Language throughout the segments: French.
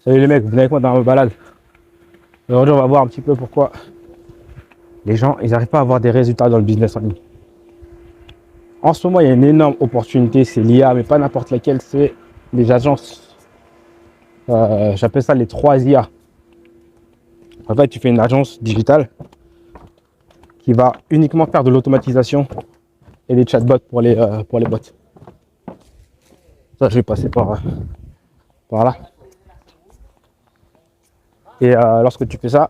Salut les mecs, vous venez avec moi dans ma balade. Aujourd'hui, on va voir un petit peu pourquoi les gens, ils n'arrivent pas à avoir des résultats dans le business en ligne. En ce moment, il y a une énorme opportunité, c'est l'IA, mais pas n'importe laquelle, c'est les agences. J'appelle ça les 3 IA. En fait, tu fais une agence digitale qui va uniquement faire de l'automatisation et des chatbots pour les bots. Ça, je vais passer par là. Et lorsque tu fais ça,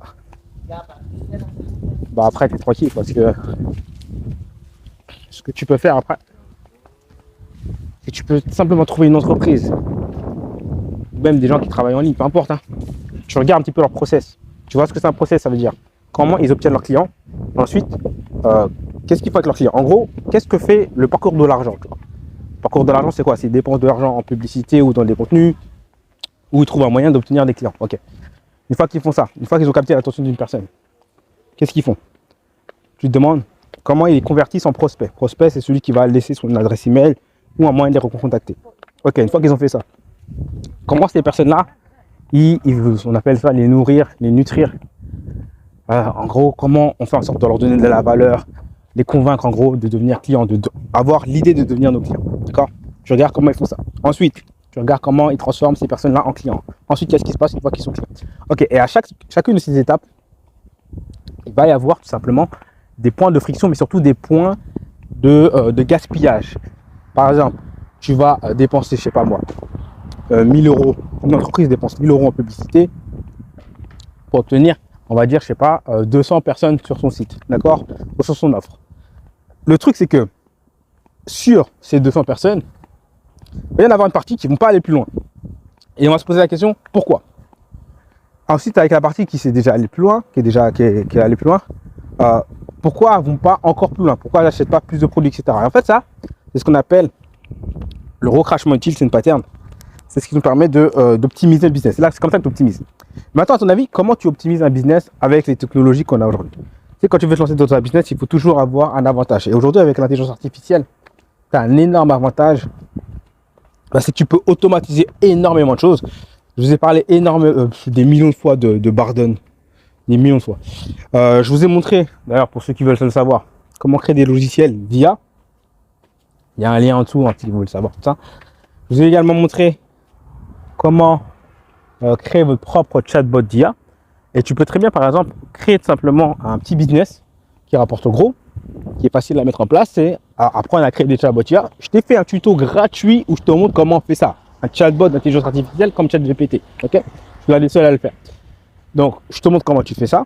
bah après, tu es tranquille parce que ce que tu peux faire après, c'est que tu peux simplement trouver une entreprise, ou même des gens qui travaillent en ligne, peu importe. Hein. Tu regardes un petit peu leur process. Tu vois ce que c'est un process, ça veut dire comment ils obtiennent leurs clients. Ensuite, qu'est-ce qu'ils font avec leurs clients. En gros, qu'est-ce que fait le parcours de l'argent. Le parcours de l'argent, c'est quoi? C'est dépenser de l'argent en publicité ou dans des contenus, où ils trouvent un moyen d'obtenir des clients. Ok. Une fois qu'ils font ça, une fois qu'ils ont capté l'attention d'une personne, qu'est-ce qu'ils font? Tu te demandes comment ils convertissent en prospect. Prospect, c'est celui qui va laisser son adresse email ou un moyen de les recontacter. Ok, une fois qu'ils ont fait ça, comment ces personnes-là, on appelle ça les nourrir, les nutrir. En gros, comment on fait en sorte de leur donner de la valeur, les convaincre en gros de devenir clients, avoir l'idée de devenir nos clients. D'accord? Tu regardes comment ils font ça. Ensuite, tu regardes comment ils transforment ces personnes-là en clients. Ensuite, qu'est-ce qui se passe une fois qu'ils sont clients? Ok, et à chacune de ces étapes, il va y avoir tout simplement des points de friction, mais surtout des points de gaspillage. Par exemple, tu vas dépenser, je sais pas moi, 1000 euros. Une entreprise dépense 1000 euros en publicité pour obtenir, on va dire, je sais pas, 200 personnes sur son site, d'accord, ou sur son offre. Le truc, c'est que sur ces 200 personnes, il va y en avoir une partie qui ne vont pas aller plus loin. Et on va se poser la question, pourquoi? Ensuite, avec la partie qui s'est déjà allée plus loin, qui est allée plus loin, pourquoi elles ne vont pas encore plus loin? Pourquoi elles n'achètent pas plus de produits, etc. Et en fait, ça, c'est ce qu'on appelle le recrachement utile, c'est une pattern. C'est ce qui nous permet d'optimiser le business. C'est comme ça que tu optimises. Maintenant, à ton avis, comment tu optimises un business avec les technologies qu'on a aujourd'hui? Tu sais, quand tu veux te lancer dans un business, il faut toujours avoir un avantage. Et aujourd'hui, avec l'intelligence artificielle, tu as un énorme avantage. C'est que tu peux automatiser énormément de choses. Je vous ai parlé des millions de fois de Bardon. Des millions de fois. Je vous ai montré, d'ailleurs, pour ceux qui veulent le savoir, comment créer des logiciels d'IA. Il y a un lien en dessous, hein, si vous voulez le savoir, tout ça. Je vous ai également montré comment créer votre propre chatbot d'IA. Et tu peux très bien, par exemple, créer tout simplement un petit business qui rapporte gros, qui est facile à mettre en place, et apprendre à créer des chatbots IA. Je t'ai fait un tuto gratuit où je te montre comment on fait ça. Un chatbot d'intelligence artificielle comme ChatGPT. Ok? Je suis l'un des seuls à le faire. Donc, je te montre comment tu fais ça.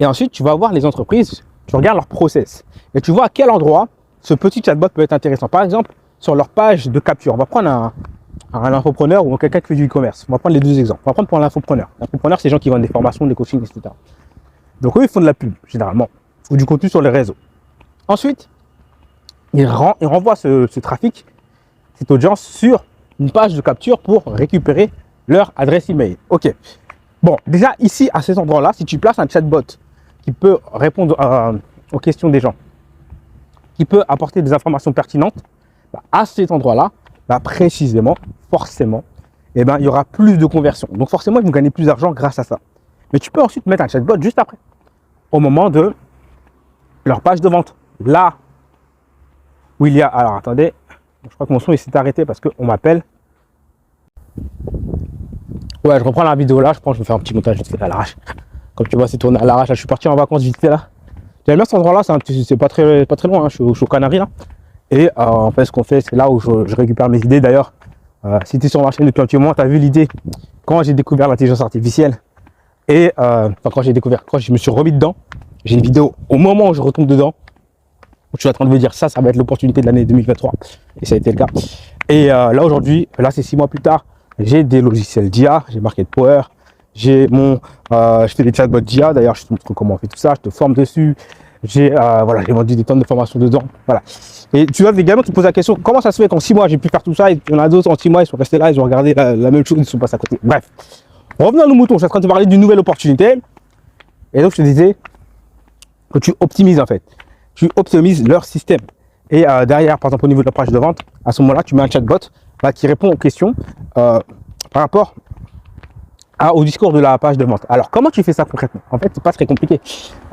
Et ensuite, tu vas voir les entreprises, tu regardes leur process. Et tu vois à quel endroit ce petit chatbot peut être intéressant. Par exemple, sur leur page de capture. On va prendre un infopreneur ou quelqu'un qui fait du e-commerce. On va prendre les deux exemples. On va prendre pour l'infopreneur. L'infopreneur, c'est les gens qui vendent des formations, des coachings, etc. Donc, eux, ils font de la pub, généralement, ou du contenu sur les réseaux. Ensuite, ils renvoient ce trafic, cette audience, sur une page de capture pour récupérer leur adresse email. Ok. Bon, déjà, ici, à cet endroit-là, si tu places un chatbot qui peut répondre aux questions des gens, qui peut apporter des informations pertinentes, à cet endroit-là, précisément, forcément, il y aura plus de conversion. Donc forcément, ils vont gagner plus d'argent grâce à ça. Mais tu peux ensuite mettre un chatbot juste après, au moment de leur page de vente. Là où il y a... Alors attendez, je crois que mon son il s'est arrêté parce qu'on m'appelle. Ouais, je reprends la vidéo là, je pense que je vais faire un petit montage vite fait à l'arrache. Comme tu vois, c'est tourné à l'arrache. Là, je suis parti en vacances vite fait là. J'aime bien cet endroit-là, c'est pas très loin, hein. Je suis aux Canaries là. Et en fait, ce qu'on fait, c'est là où je récupère mes idées. D'ailleurs, si tu es sur ma chaîne depuis un petit moment, tu as vu l'idée quand j'ai découvert l'intelligence artificielle. Et quand je me suis remis dedans, j'ai une vidéo au moment où je retombe dedans, où je suis en train de me dire ça va être l'opportunité de l'année 2023. Et ça a été le cas. Et là, aujourd'hui, là, c'est 6 mois plus tard, j'ai des logiciels d'IA, j'ai Market Power, je fais des chatbots d'IA. D'ailleurs, je te montre comment on fait tout ça, je te forme dessus. J'ai vendu des tonnes de formations dedans. Voilà. Et tu vas également te poser la question, comment ça se fait qu'en 6 mois, j'ai pu faire tout ça, et il y en a d'autres en 6 mois, ils sont restés là, ils ont regardé la même chose, ils sont passés à côté. Bref. Revenons à nos moutons, je suis en train de te parler d'une nouvelle opportunité. Et donc, je te disais que tu optimises en fait. Tu optimises leur système. Et derrière, par exemple, au niveau de la page de vente, à ce moment-là, tu mets un chatbot qui répond aux questions par rapport au discours de la page de vente. Alors, comment tu fais ça concrètement? En fait, c'est pas très compliqué.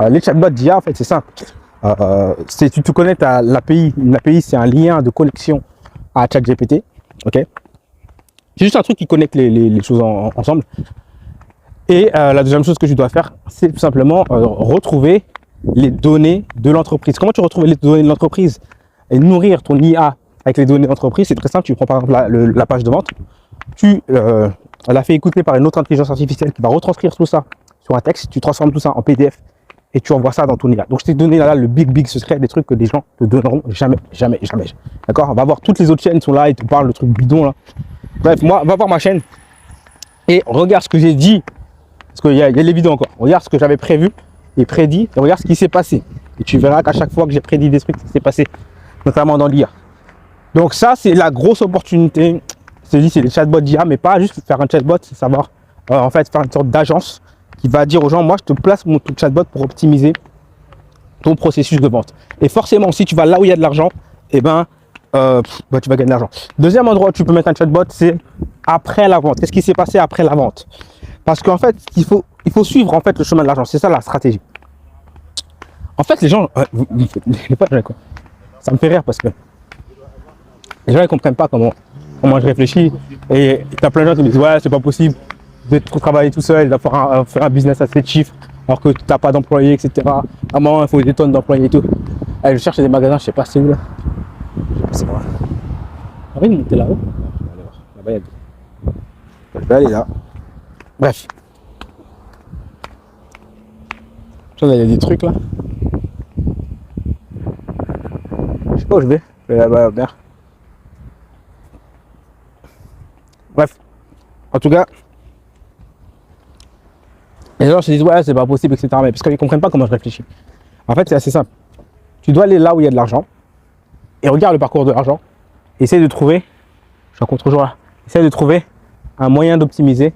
Les chatbots d'IA, en fait, c'est simple. Tu te connectes à l'API. Une API, c'est un lien de connexion à ChatGPT. Ok. C'est juste un truc qui connecte les choses ensemble. Et la deuxième chose que tu dois faire, c'est tout simplement retrouver les données de l'entreprise. Comment tu retrouves les données de l'entreprise et nourrir ton IA avec les données de l'entreprise? C'est très simple. Tu prends par exemple la page de vente, tu la fais écouter par une autre intelligence artificielle qui va retranscrire tout ça sur un texte, tu transformes tout ça en PDF et tu envoies ça dans ton IA. Donc je t'ai donné là le big secret, des trucs que des gens te donneront jamais. D'accord? On va voir, toutes les autres chaînes sont là, ils te parlent de trucs bidons là. Bref, moi, va voir ma chaîne et regarde ce que j'ai dit. Parce qu'il y a les vidéos encore. Regarde ce que j'avais prévu et prédit et regarde ce qui s'est passé. Et tu verras qu'à chaque fois que j'ai prédit des trucs, ça s'est passé, notamment dans l'IA. Donc ça, c'est la grosse opportunité. C'est les chatbots d'IA, mais pas juste faire un chatbot, c'est savoir en fait faire une sorte d'agence qui va dire aux gens, moi je te place mon chatbot pour optimiser ton processus de vente. Et forcément, si tu vas là où il y a de l'argent, et tu vas gagner de l'argent. Deuxième endroit où tu peux mettre un chatbot, c'est après la vente. Qu'est-ce qui s'est passé après la vente? Parce qu'en fait, il faut suivre en fait le chemin de l'argent. C'est ça la stratégie. En fait, les gens, ça me fait rire parce que les gens ne comprennent pas comment je réfléchis. Et tu as plein de gens qui me disent ouais, c'est pas possible de travailler tout seul, de faire un business à 7 chiffres alors que tu n'as pas d'employés, etc. À un moment, il faut des tonnes d'employés et tout. Allez, je cherche des magasins, je sais pas c'est où là. C'est vrai. Ah oui, il était là-haut. Je vais aller voir. Là-bas, il y a deux. Je vais aller là. Bref. Il y a des trucs là. Je sais pas où je vais. Je vais là-bas vers. Bref. En tout cas, les gens se disent ouais, c'est pas possible, etc. Mais parce qu'ils comprennent pas comment je réfléchis. En fait, c'est assez simple. Tu dois aller là où il y a de l'argent et regarde le parcours de l'argent. Essaye de trouver, je rencontre toujours là, essaye de trouver un moyen d'optimiser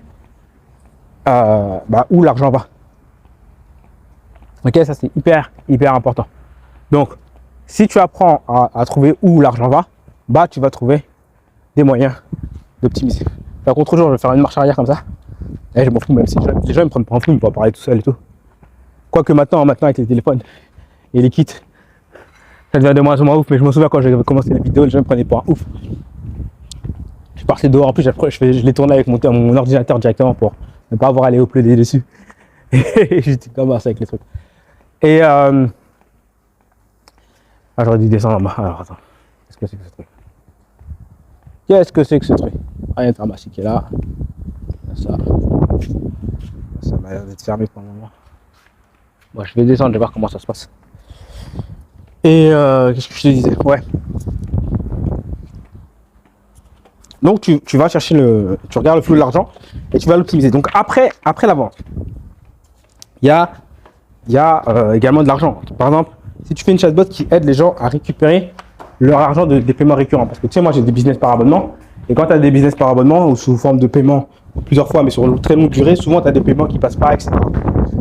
où l'argent va. Ok, ça c'est hyper important. Donc, si tu apprends à trouver où l'argent va, tu vas trouver des moyens d'optimiser. Je rencontre toujours, je vais faire une marche arrière comme ça. Et je m'en fous, même si les gens me prennent pas en fou, ils vont parler tout seul et tout. Quoique maintenant avec les téléphones et les kits, ça devient de moins en moins ouf. Mais je me souviens quand j'ai commencé les vidéos, les gens me prenaient pour un ouf. Je suis parti dehors, en plus je les tournais avec mon ordinateur directement pour ne pas avoir à les uploader dessus. Et j'étais comme ça avec les trucs. Et j'aurais dû descendre en bas. Alors attends, qu'est-ce que c'est que ce truc? Qu'est-ce que c'est que ce truc? Rien de pharmacie qui est là. Ça m'a l'air d'être fermé pour le moment. Bon, je vais descendre, je vais voir comment ça se passe. Et qu'est-ce que je te disais? Ouais. Donc tu vas chercher tu regardes le flux de l'argent et tu vas l'optimiser. Donc après la vente, il y a également de l'argent. Par exemple, si tu fais une chatbot qui aide les gens à récupérer leur argent des paiements récurrents. Parce que tu sais, moi j'ai des business par abonnement. Et quand tu as des business par abonnement ou sous forme de paiement plusieurs fois, mais sur une très longue durée, souvent tu as des paiements qui passent pas, etc.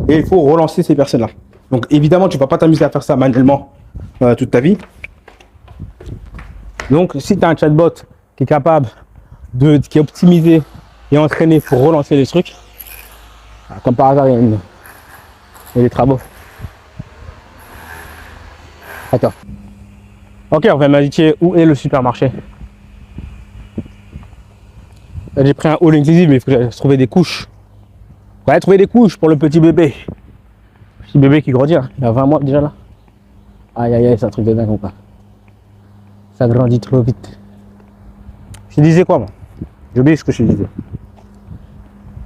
Et il faut relancer ces personnes-là. Donc évidemment, tu ne vas pas t'amuser à faire ça manuellement toute ta vie. Donc si tu as un chatbot qui est capable qui est optimisé et entraîné pour relancer les trucs, comme par hasard, il y a des travaux. Attends. Ok, on va m'indiquer où est le supermarché. J'ai pris un haul inclusive, mais il faut que j'aille trouver des couches. On va trouver des couches pour le petit bébé. Petit bébé qui grandit, hein. Il a 20 mois déjà là. Aïe, c'est un truc de dingue ou pas? Ça grandit trop vite. Je te disais quoi moi? J'ai oublié ce que je te disais.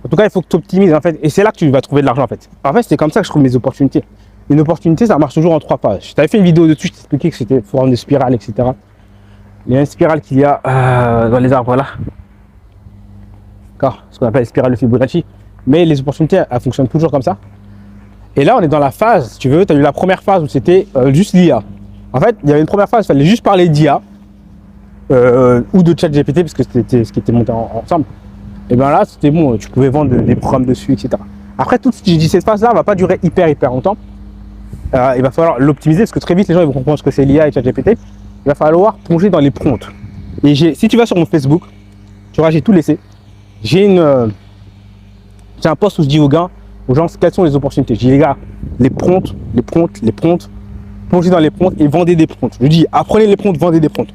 En tout cas, il faut que tu optimises en fait. Et c'est là que tu vas trouver de l'argent en fait. En fait, c'est comme ça que je trouve mes opportunités. Une opportunité, ça marche toujours en 3 phases. Je t'avais fait une vidéo dessus, je t'expliquais que c'était forme de spirale, etc. Il y a une spirale qu'il y a dans les arbres là. D'accord, ce qu'on appelle spirale de Fibonacci. Mais les opportunités, elles fonctionnent toujours comme ça. Et là, on est dans la phase, si tu veux, tu as eu la première phase où c'était juste l'IA. En fait, il y avait une première phase, il fallait juste parler d'IA ou de ChatGPT, parce que c'était ce qui était monté ensemble. Et bien là, c'était bon, tu pouvais vendre des programmes dessus, etc. Après, cette phase-là ne va pas durer hyper longtemps. Il va falloir l'optimiser, parce que très vite, les gens ils vont comprendre ce que c'est l'IA et ChatGPT. Il va falloir plonger dans les prompts. Et si tu vas sur mon Facebook, tu vois, j'ai tout laissé. J'ai une C'est un poste où je dis aux gars, aux gens, quelles sont les opportunités. Je dis les gars, les prompts, plongez dans les prompts et vendez des prompts. Je dis apprenez les prompts, vendez des prompts.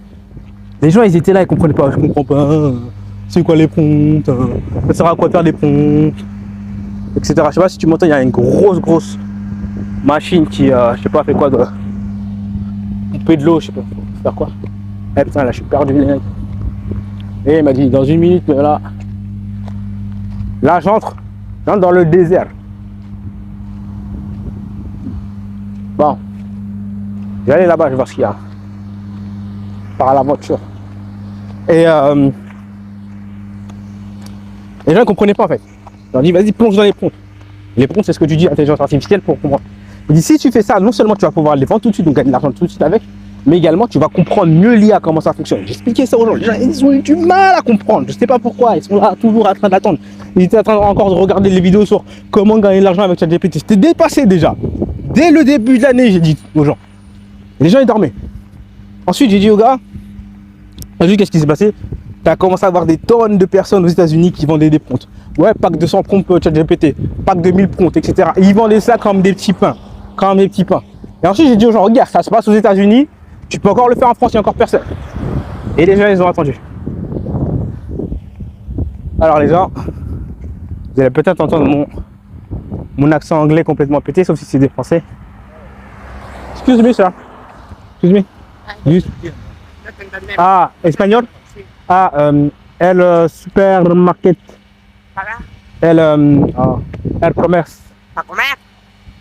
Les gens ils étaient là, ils comprenaient pas, je comprends pas. C'est quoi les prompts, ça sert à quoi faire des prompts, etc. Je sais pas si tu m'entends, il y a une grosse machine qui, je sais pas, fait quoi de pomper de l'eau, je sais pas, faire quoi. Eh putain, là je suis perdu les mecs. Et il m'a dit dans une minute, là j'entre dans le désert. Bon, je vais aller là-bas, je vais voir ce qu'il y a. Par la voiture. Et les gens ne comprenaient pas en fait. Je leur dis vas-y plonge dans les prompts. Les prompts c'est ce que tu dis intelligence artificielle pour comprendre. Il dit si tu fais ça, non seulement tu vas pouvoir les vendre tout de suite, donc gagner de l'argent tout de suite avec, mais également tu vas comprendre mieux l'IA, comment ça fonctionne. J'expliquais ça aux gens, les gens ils ont eu du mal à comprendre, je sais pas pourquoi, ils sont là toujours en train d'attendre. Ils étaient en train encore de regarder les vidéos sur comment gagner de l'argent avec ChatGPT. C'était dépassé déjà. Dès le début de l'année, j'ai dit aux gens. Et les gens ils dormaient. Ensuite j'ai dit aux gars, qu'est-ce qui s'est passé? Tu as commencé à avoir des tonnes de personnes aux États-Unis qui vendaient des prompts. Ouais, pack de 100 prompts ChatGPT, pack de 1000 prompts, etc. Et ils vendaient ça comme des petits pains. Comme des petits pains. Et ensuite, j'ai dit aux gens, regarde, ça se passe aux États-Unis, tu peux encore le faire en France, il n'y a encore personne. Et les gens, ils ont attendu. Alors, les gens, vous allez peut-être entendre mon accent anglais complètement pété, sauf si c'est des Français. Excuse me, sir. Excuse me. Ah, espagnol? Ah, el supermarket. ¿Para? El commerce. ¿Para comer?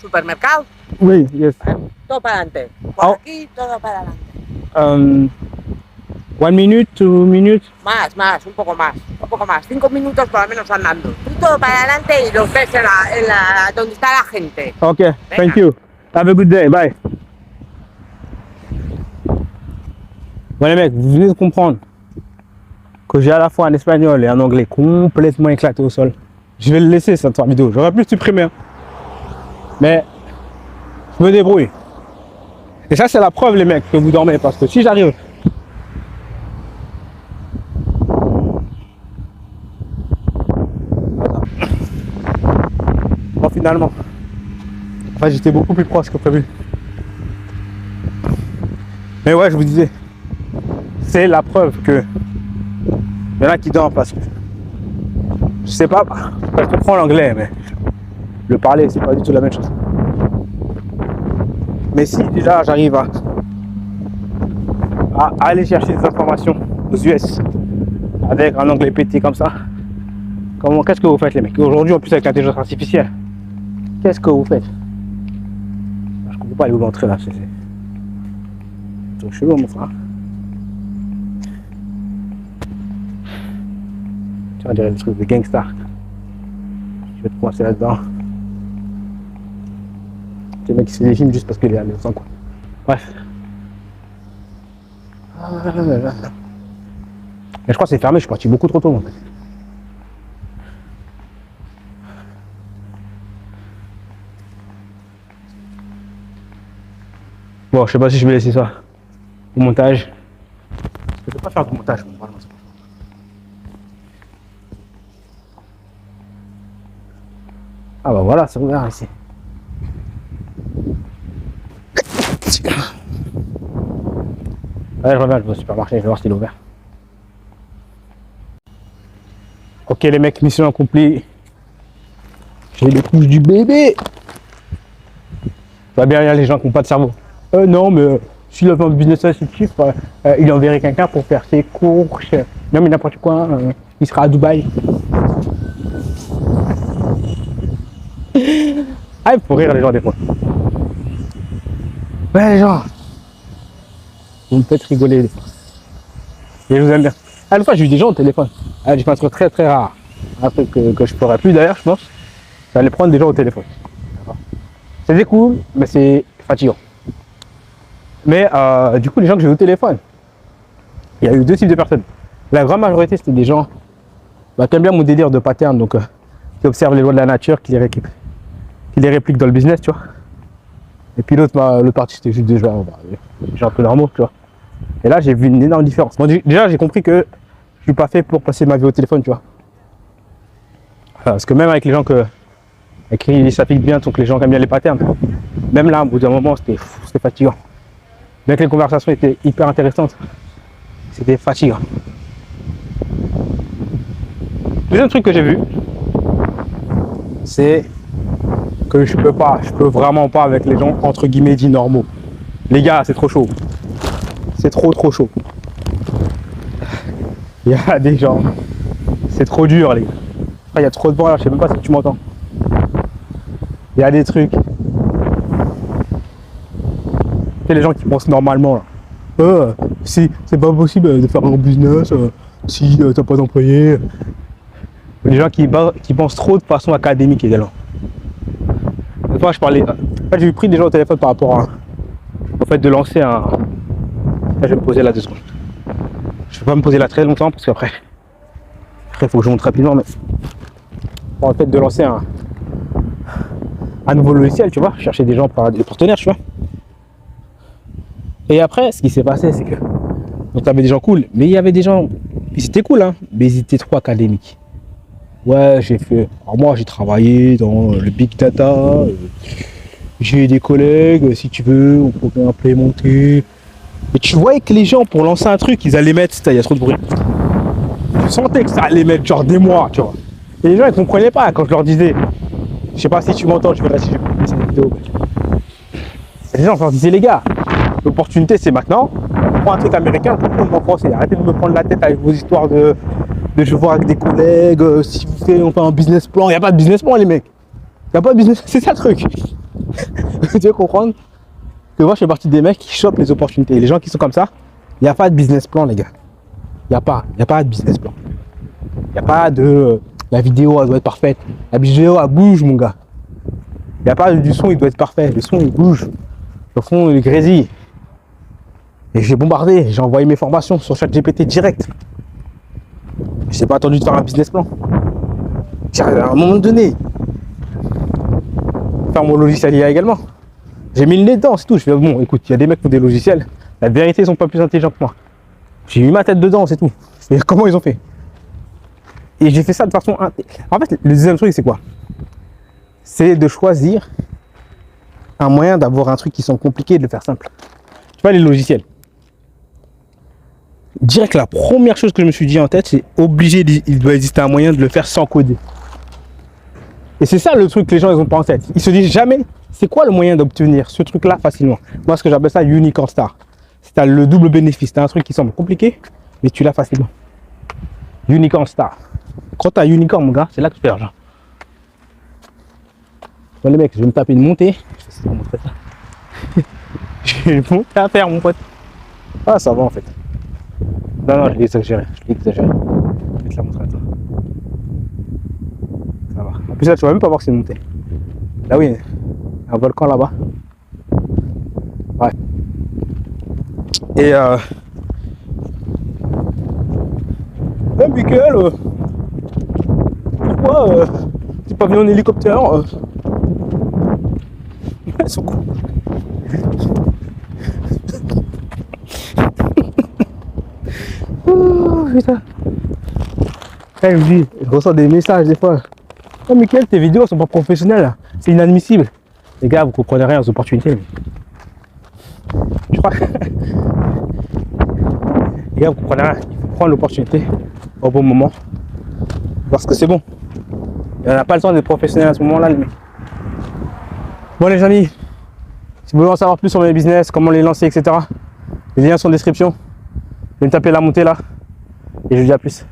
¿Supermercado? Oui, yes. Todo para adelante. Por Oh. aquí, todo para adelante. 1 minute, 2 minutes. Más, un poco más. 5 minutos por lo menos andando. Tú todo para adelante y los ves donde está la gente. Ok, thank you. Have a good day, bye. Bon les mecs, vous venez de comprendre que j'ai à la fois un espagnol et un anglais complètement éclaté au sol. Je vais le laisser cette vidéo, j'aurais pu le supprimer. Hein. Mais je me débrouille. Et ça c'est la preuve les mecs que vous dormez parce que si j'arrive... Bon finalement, enfin, j'étais beaucoup plus proche que prévu. Mais ouais, je vous disais, c'est la preuve que il y en a qui dorment parce que je sais pas, je comprends l'anglais, mais le parler c'est pas du tout la même chose. Mais si déjà j'arrive à aller chercher des informations aux US avec un anglais pété comme ça, qu'est-ce que vous faites les mecs? Aujourd'hui en plus avec l'intelligence artificielle, qu'est-ce que vous faites? Je comprends pas où l'entrée là, c'est chelou mon frère. On dirait des trucs de gangsta. Je vais te coincer là-dedans. C'est le mec qui se fait des films juste parce qu'il est à 900 quoi. Bref. Mais je crois que c'est fermé, je suis parti beaucoup trop tôt en fait. Bon, je sais pas si je vais laisser ça au montage. Parce que je vais pas faire de montage. Ah bah voilà, c'est ouvert ici. Ouais, je reviens, je vais au supermarché, je vais voir s'il est ouvert. Ok les mecs, mission accomplie. J'ai les couches du bébé. Va bien rien les gens qui n'ont pas de cerveau. Non mais s'il avait un business à ce chiffre, il enverrait quelqu'un pour faire ses courses. Non mais n'importe quoi, il sera à Dubaï. Ah, il faut rire les gens des fois. Ouais les gens, vous me faites rigoler des fois. Et je vous aime bien. Ah, une fois j'ai eu des gens au téléphone. Ah, j'ai fait un truc très très rare. Un truc que je ferais plus d'ailleurs je pense. C'est aller prendre des gens au téléphone. C'était cool, mais c'est fatigant. Mais du coup les gens que j'ai eu au téléphone, il y a eu deux types de personnes. La grande majorité c'était des gens qui aiment bien mon délire de pattern, donc qui observent les lois de la nature, qui les répliquent dans le business, tu vois. Et puis l'autre partie c'était juste des gens un peu normaux, tu vois. Et là j'ai vu une énorme différence. Bon, déjà j'ai compris que je suis pas fait pour passer ma vie au téléphone, tu vois. Parce que même avec les gens avec qui ça pique bien, donc les gens qui aiment bien les patterns, même là, au bout d'un moment, c'était fatigant. Bien que les conversations étaient hyper intéressantes, c'était fatigant. Deuxième truc que j'ai vu, c'est que je peux vraiment pas avec les gens entre guillemets dits normaux. Les gars, c'est trop chaud. C'est trop chaud. Il y a des gens, c'est trop dur les gars. Il y a trop de vent là, je sais même pas si tu m'entends. Il y a des trucs. C'est les gens qui pensent normalement là. Si c'est pas possible de faire un business si t'as pas d'employé. Les gens qui pensent trop de façon académique également. Une fois, j'ai pris des gens au téléphone par rapport au fait de lancer un. Là, je vais me poser là 2 secondes. Je ne vais pas me poser là très longtemps parce qu'après, il faut que je monte rapidement. Mais pour le fait de lancer un nouveau logiciel, tu vois, chercher des gens pour avoir des partenaires, tu vois. Et après, ce qui s'est passé, c'est que donc tu avais des gens cool, mais il y avait des gens, c'était cool, hein, mais ils étaient trop académiques. Ouais, alors moi j'ai travaillé dans le big data, j'ai des collègues, si tu veux, on pourrait implémenter. Et tu voyais que les gens, pour lancer un truc, ils allaient mettre, il y a trop de bruit. Tu sentais que ça allait mettre genre des mois, tu vois. Et les gens ils comprenaient pas quand je leur disais, je sais pas si tu m'entends, je verrai si je peux couper cette vidéo. Et les gens, je leur disais, les gars, l'opportunité c'est maintenant, on prend un truc américain, tout le monde en français. Arrêtez de me prendre la tête avec vos histoires de je vois avec des collègues, si on fait un business plan, il n'y a pas de business plan les mecs. Il n'y a pas de business, c'est ça le truc. Tu veux comprendre que moi je fais partie des mecs qui chopent les opportunités. Les gens qui sont comme ça, il n'y a pas de business plan les gars. Il n'y a pas de business plan. Il n'y a pas de la vidéo elle doit être parfaite. La vidéo elle bouge mon gars. Il n'y a pas du son il doit être parfait. Le son il bouge. Le fond il grésille. Et j'ai bombardé, j'ai envoyé mes formations sur ChatGPT direct. Je n'ai pas attendu de faire un business plan. À un moment donné, faire mon logiciel IA également. J'ai mis le nez dedans, c'est tout. Je fais bon, écoute, il y a des mecs qui ont des logiciels. La vérité, ils sont pas plus intelligents que moi. J'ai mis ma tête dedans, c'est tout. Et comment ils ont fait? Et j'ai fait ça de façon. En fait, le deuxième truc, c'est quoi? C'est de choisir un moyen d'avoir un truc qui sont compliqués et de le faire simple. Tu vois, les logiciels. Direct, la première chose que je me suis dit en tête, c'est obligé, il doit exister un moyen de le faire sans coder. Et c'est ça le truc que les gens ils ont pas en tête. Ils se disent jamais, c'est quoi le moyen d'obtenir ce truc-là facilement? Moi, ce que j'appelle ça Unicorn Star. C'est le double bénéfice. Tu as un truc qui semble compliqué, mais tu l'as facilement. Unicorn Star. Quand tu as Unicorn, mon gars, c'est là que tu fais l'argent. Bon, les mecs, je vais me taper une montée. Je sais comment on fait ça. J'ai une montée à faire, mon pote. Ah, ça va en fait. Non, je l'ai exagéré. Je vais te la montrer à toi. Ça va. En plus, là, tu vas même pas voir que c'est une montée. Là, oui, il y a un volcan là-bas. Ouais. Et hey, Michael, pourquoi t'es pas venu en hélicoptère Ils sont cons. Oh putain. Je reçois des messages des fois. Oh Michael, tes vidéos sont pas professionnelles, c'est inadmissible. Les gars, vous comprenez rien aux opportunités. Je crois que... Les gars, vous comprenez rien. Il faut prendre l'opportunité au bon moment. Parce que c'est bon. Et on n'a pas le temps d'être professionnel à ce moment-là, les mecs. Bon les amis, si vous voulez en savoir plus sur mes business, comment les lancer, etc. Les liens sont en description. Je vais me taper la montée là. Et je vous dis à plus.